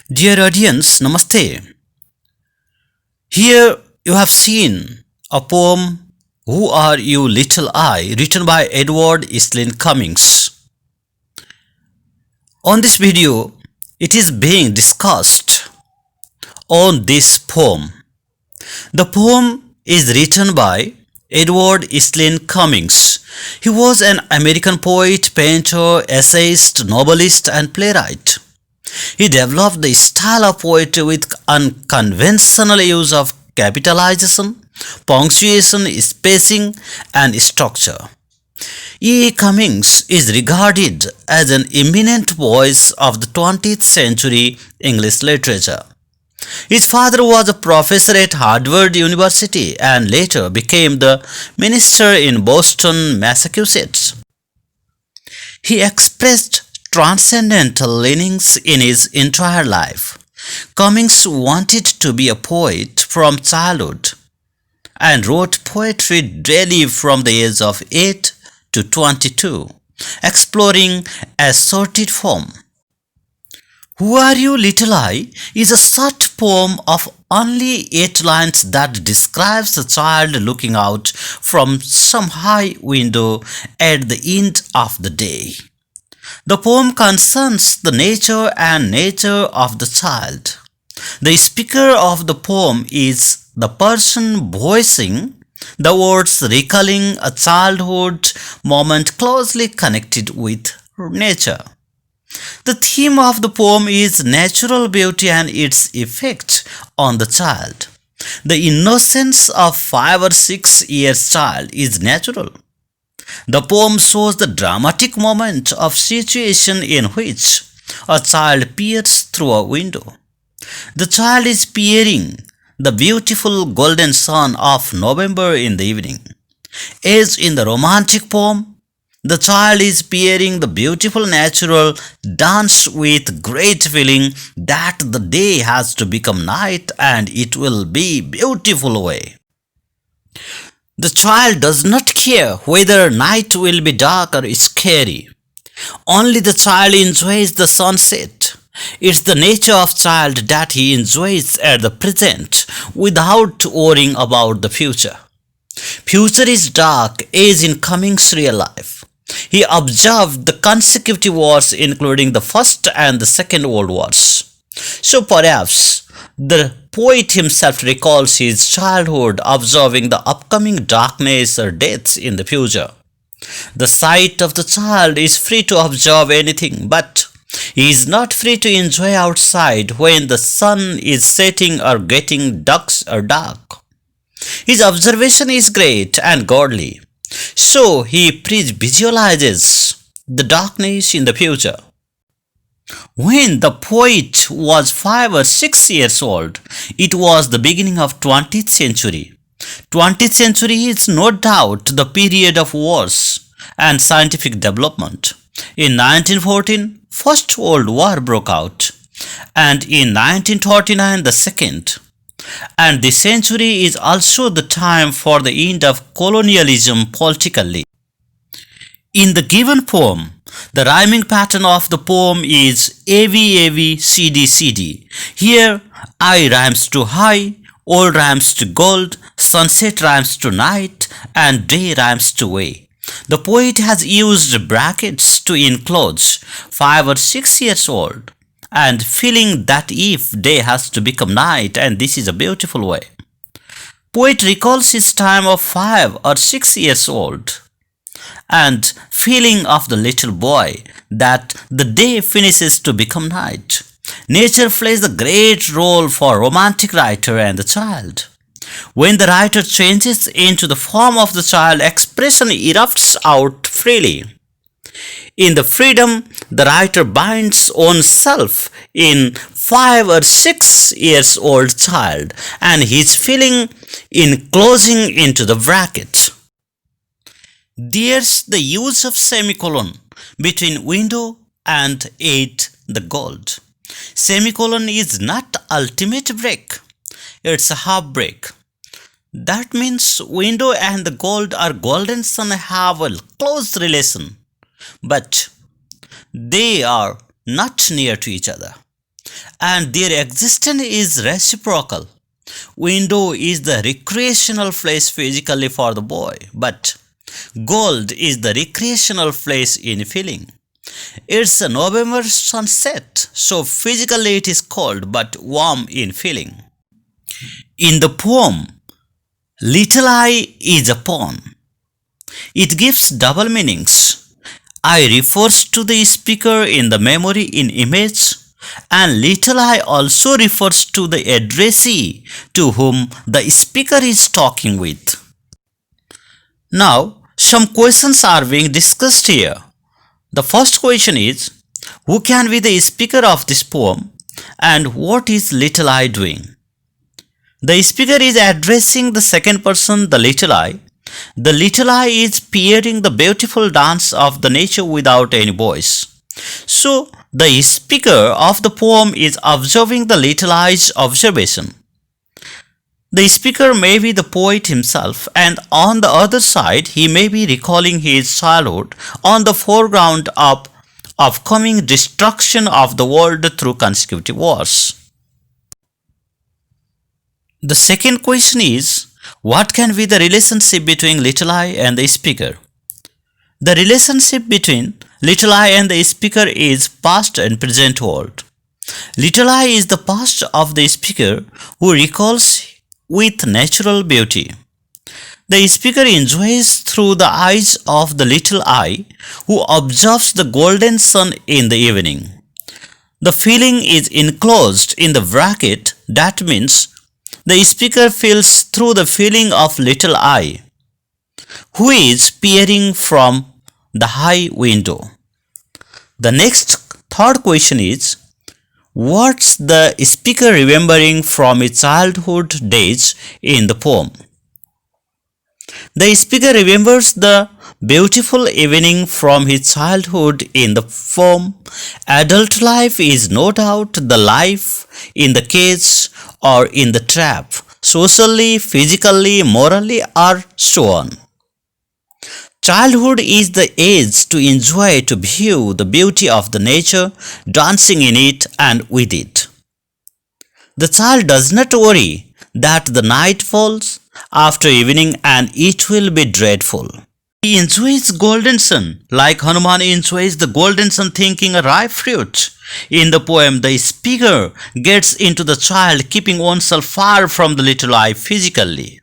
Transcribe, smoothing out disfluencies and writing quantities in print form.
Dear audience, Namaste. Here you have seen a poem, Who Are You Little I, written by Edward Islin Cummings. On this video, it is being discussed on this poem. The poem is written by Edward Islin Cummings. He was an American poet, painter, essayist, novelist, and playwright. He developed the style of poetry with unconventional use of capitalization, punctuation, spacing, and structure. E. Cummings is regarded as an eminent voice of the 20th century English literature. His father was a professor at Harvard University and later became the minister in Boston, Massachusetts. He expressed transcendental leanings in his entire life. Cummings wanted to be a poet from childhood and wrote poetry daily from the age of 8 to 22, exploring assorted form. Who Are You Little I is a short poem of only 8 lines that describes a child looking out from some high window at the end of the day. The poem concerns the nature and nature of the child. The speaker of the poem is the person voicing the words, recalling a childhood moment closely connected with nature. The theme of the poem is natural beauty and its effect on the child. The innocence of 5 or 6 years child is natural. The poem shows the dramatic moment of situation in which a child peers through a window. The child is peering the beautiful golden sun of November in the evening. As in the romantic poem, the child is peering the beautiful natural dance with great feeling that the day has to become night and it will be beautiful way. The child does not care whether night will be dark or scary. Only the child enjoys the sunset. It's the nature of child that he enjoys at the present without worrying about the future. Future is dark as in Cummings' real life. He observed the consecutive wars including the First and the Second World Wars. So perhaps the poet himself recalls his childhood observing the upcoming darkness or deaths in the future. The sight of the child is free to observe anything, but he is not free to enjoy outside when the sun is setting or getting dusk or dark. His observation is great and godly, so he visualizes the darkness in the future. When the poet was 5 or 6 years old, it was the beginning of 20th century. 20th century is no doubt the period of wars and scientific development. In 1914, First World War broke out, and in 1939 the second. And this century is also the time for the end of colonialism politically. In the given poem, the rhyming pattern of the poem is AV CD CD. Here, I rhymes to high, old rhymes to gold, sunset rhymes to night, and day rhymes to way. The poet has used brackets to enclose 5 or 6 years old and feeling that if day has to become night, and this is a beautiful way. Poet recalls his time of 5 or 6 years old and feeling of the little boy that the day finishes to become night. Nature plays a great role for romantic writer and the child. When the writer changes into the form of the child, expression erupts out freely. In the freedom, the writer binds oneself in 5 or 6 years old child and his feeling in closing into the bracket. There's the use of semicolon between window and 8 the gold. Semicolon is not ultimate break, it's a half break. That means window and the gold or golden sun have a close relation, but they are not near to each other. and their existence is reciprocal. Window is the recreational place physically for the boy, but gold is the recreational place in feeling. It's a November sunset, so physically it is cold but warm in feeling. In the poem, Little Eye is a pawn. It gives double meanings. I refers to the speaker in the memory in image, and little I also refers to the addressee to whom the speaker is talking with. Now, some questions are being discussed here. The first question is, who can be the speaker of this poem and what is little I doing? The speaker is addressing the second person, the little I. The little eye is peering the beautiful dance of the nature without any voice. So, the speaker of the poem is observing the little eye's observation. The speaker may be the poet himself, and on the other side, he may be recalling his childhood on the foreground of upcoming destruction of the world through consecutive wars. The second question is, what can be the relationship between little eye and the speaker? The relationship between little eye and the speaker is past and present world. Little eye is the past of the speaker who recalls with natural beauty. The speaker enjoys through the eyes of the little eye who observes the golden sun in the evening. The feeling is enclosed in the bracket, that means the speaker feels through the feeling of little eye, who is peering from the high window. The next third question is, what's the speaker remembering from his childhood days in the poem? The speaker remembers the beautiful evening from his childhood in the poem. Adult life is no doubt the life in the cage or in the trap, socially, physically, morally, or so on. Childhood is the age to enjoy, to view the beauty of the nature, dancing in it and with it. The child does not worry that the night falls after evening and it will be dreadful. He enjoys golden sun like Hanuman enjoys the golden sun thinking a ripe fruit. In the poem, the speaker gets into the child keeping oneself far from the little eye physically.